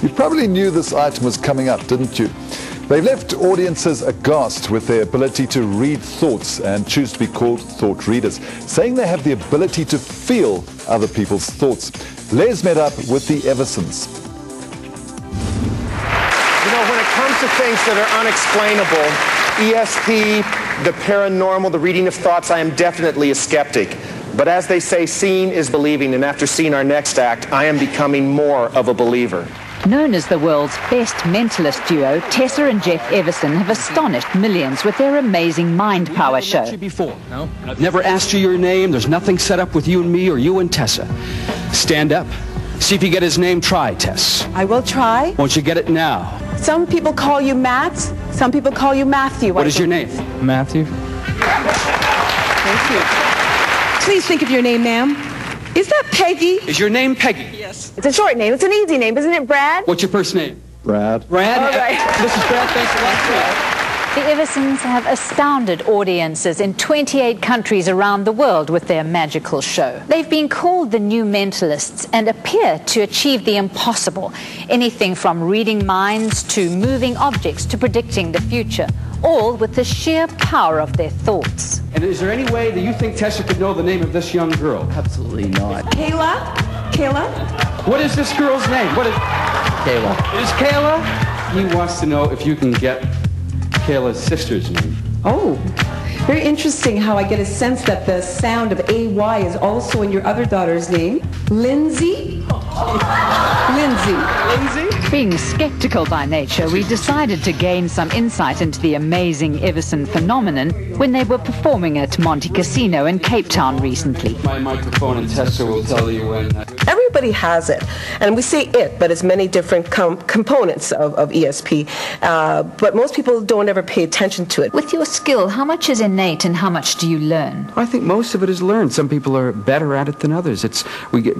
You probably knew this item was coming up, didn't you? They've left audiences aghast with their ability to read thoughts and choose to be called thought readers, saying they have the ability to feel other people's thoughts. Les met up with the Evasons. You know, when it comes to things that are unexplainable, ESP, the paranormal, the reading of thoughts, I am definitely a skeptic. But as they say, seeing is believing, and after seeing our next act, I am becoming more of a believer. Known as the world's best mentalist duo, Tessa and Jeff Everson have astonished millions with their amazing mind power show. No? I've never asked you your name. There's nothing set up with you and me or you and Tessa. Stand up. See if you get his name. Try, Tess. I will try. Won't you get it now? Some people call you Matt. Some people call you Matthew. What is your name? Matthew. Thank you. Please think of your name, ma'am. Is that Peggy? Is your name Peggy? Yes. It's a short name. It's an easy name, isn't it, Brad? What's your first name? Brad. Brad? All right. This is Brad. Thanks a lot, Brad. The Evasons have astounded audiences in 28 countries around the world with their magical show. They've been called the new mentalists and appear to achieve the impossible. Anything from reading minds to moving objects to predicting the future, all with the sheer power of their thoughts. And is there any way that you think Tessa could know the name of this young girl? Absolutely not. Kayla? Kayla? What is this girl's name? What is... Kayla. It is Kayla? He wants to know if you can get Kayla's sister's name. Oh, very interesting how I get a sense that the sound of AY is also in your other daughter's name. Lindsay? Lindsay. Lindsay? Being skeptical by nature, we decided to gain some insight into the amazing Everson phenomenon when they were performing at Monte Casino in Cape Town recently. My microphone and Tessa will tell you when... Everybody has it, and we say it, but it's many different components of ESP, but most people don't ever pay attention to it. With your skill, how much is innate and how much do you learn? I think most of it is learned. Some people are better at it than others.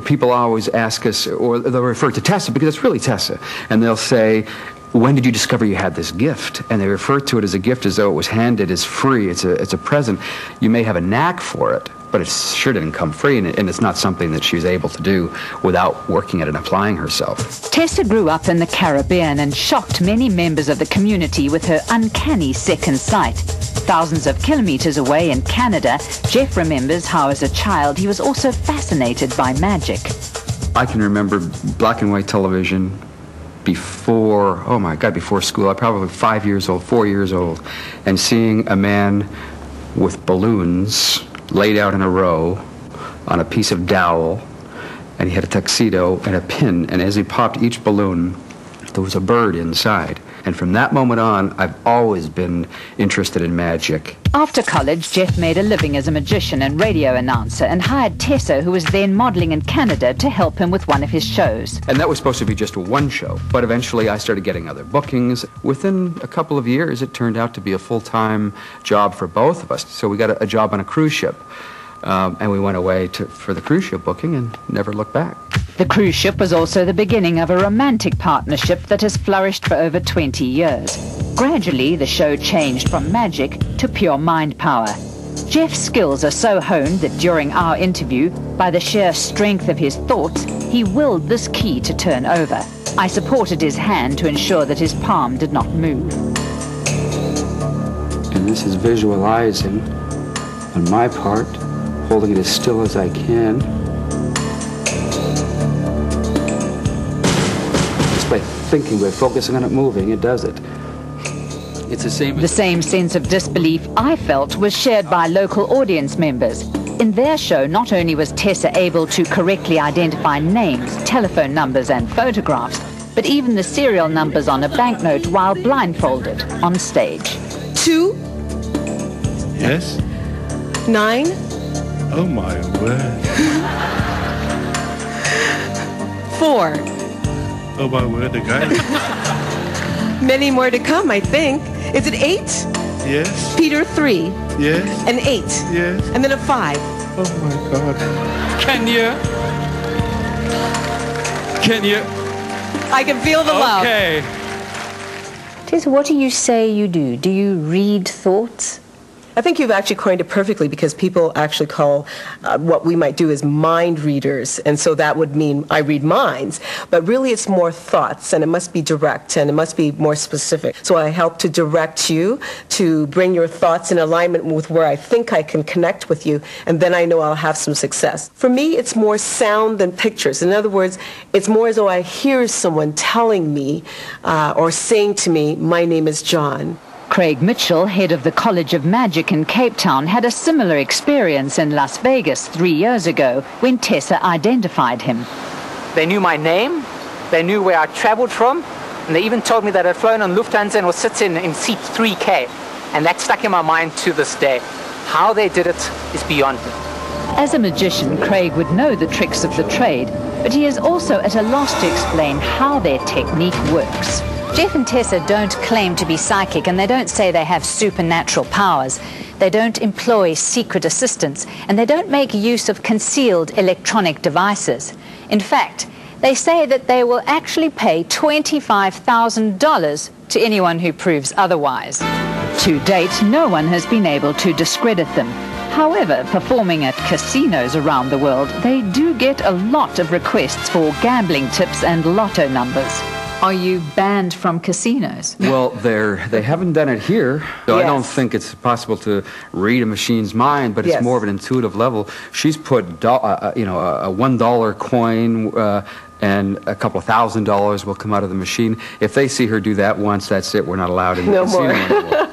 People always ask us, or they'll refer to Tessa, because it's really Tessa, and they'll say, when did you discover you had this gift? And they refer to it as a gift as though it was handed as free. It's a present. You may have a knack for it, but it sure didn't come free, and it's not something that she was able to do without working at it and applying herself. Tessa grew up in the Caribbean and shocked many members of the community with her uncanny second sight. Thousands of kilometers away in Canada, Jeff remembers how as a child he was also fascinated by magic. I can remember black and white television before, oh my God, before school. I'm probably 5 years old, 4 years old, and seeing a man with balloons laid out in a row on a piece of dowel, and he had a tuxedo and a pin, and as he popped each balloon, there was a bird inside. And from that moment on, I've always been interested in magic. After college, Jeff made a living as a magician and radio announcer and hired Tessa, who was then modeling in Canada, to help him with one of his shows. And that was supposed to be just one show, but eventually I started getting other bookings. Within a couple of years, it turned out to be a full-time job for both of us. So we got a job on a cruise ship, and we went away for the cruise ship booking and never looked back. The cruise ship was also the beginning of a romantic partnership that has flourished for over 20 years. Gradually, the show changed from magic to pure mind power. Jeff's skills are so honed that during our interview, by the sheer strength of his thoughts, he willed this key to turn over. I supported his hand to ensure that his palm did not move. And this is visualizing on my part, holding it as still as I can. Just by thinking, by focusing on it moving, it does it. It's the same. The same sense of disbelief I felt was shared by local audience members. In their show, not only was Tessa able to correctly identify names, telephone numbers and photographs, but even the serial numbers on a banknote while blindfolded on stage. 2. Yes? 9. Oh my word. 4. Oh my word, the guy. Many more to come, I think. Is it 8? Yes. Peter 3. Yes. An 8. Yes. And then a 5. Oh my God. Can you? I can feel the love. Tessa, what do you say you do? Do you read thoughts? I think you've actually coined it perfectly, because people actually call what we might do as mind readers, and so that would mean I read minds, but really it's more thoughts, and it must be direct, and it must be more specific. So I help to direct you to bring your thoughts in alignment with where I think I can connect with you, and then I know I'll have some success. For me, it's more sound than pictures. In other words, it's more as though I hear someone telling me or saying to me, my name is John. Craig Mitchell, head of the College of Magic in Cape Town, had a similar experience in Las Vegas 3 years ago when Tessa identified him. They knew my name, they knew where I traveled from, and they even told me that I'd flown on Lufthansa and was sitting in seat 3K. And that stuck in my mind to this day. How they did it is beyond me. As a magician, Craig would know the tricks of the trade, but he is also at a loss to explain how their technique works. Jeff and Tessa don't claim to be psychic, and they don't say they have supernatural powers. They don't employ secret assistants, and they don't make use of concealed electronic devices. In fact, they say that they will actually pay $25,000 to anyone who proves otherwise. To date, no one has been able to discredit them. However, performing at casinos around the world, they do get a lot of requests for gambling tips and lotto numbers. Are you banned from casinos? Well, they haven't done it here, so I don't think it's possible to read a machine's mind, but it's more of an intuitive level. She's put, a $1 coin and a couple of $1,000 will come out of the machine. If they see her do that once, that's it. We're not allowed in the casino anymore.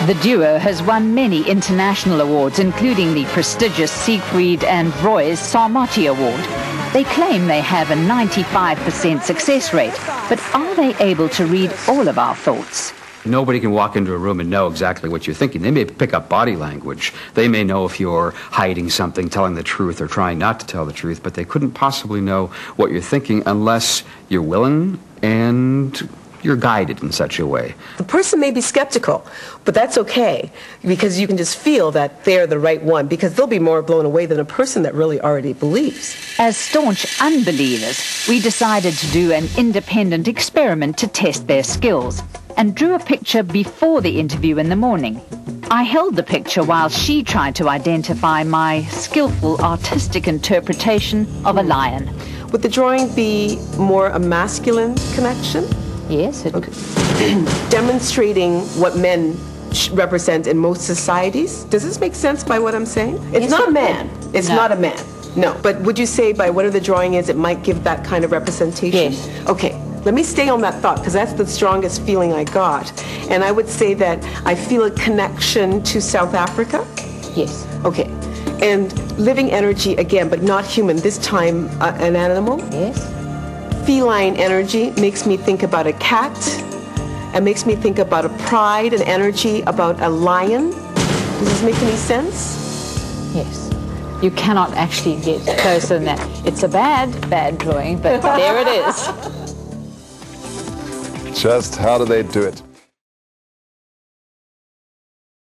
The duo has won many international awards, including the prestigious Siegfried and Roy's Sarmati Award. They claim they have a 95% success rate, but are they able to read all of our thoughts? Nobody can walk into a room and know exactly what you're thinking. They may pick up body language. They may know if you're hiding something, telling the truth, or trying not to tell the truth, but they couldn't possibly know what you're thinking unless you're willing and you're guided in such a way. The person may be skeptical, but that's okay, because you can just feel that they're the right one, because they'll be more blown away than a person that really already believes. As staunch unbelievers, we decided to do an independent experiment to test their skills, and drew a picture before the interview in the morning. I held the picture while she tried to identify my skillful artistic interpretation of a lion. Would the drawing be more a masculine connection? Yes. Demonstrating what men represent in most societies. Does this make sense by what I'm saying? It's not a man. It's not a man. No. But would you say by whatever the drawing is, it might give that kind of representation? Yes. Okay. Let me stay on that thought, because that's the strongest feeling I got. And I would say that I feel a connection to South Africa. Yes. Okay. And living energy again, but not human, this time an animal. Yes. Feline energy makes me think about a cat, and makes me think about a pride and energy about a lion. Does this make any sense? Yes. You cannot actually get closer than that. It's a bad drawing, but there it is. Just how do they do it?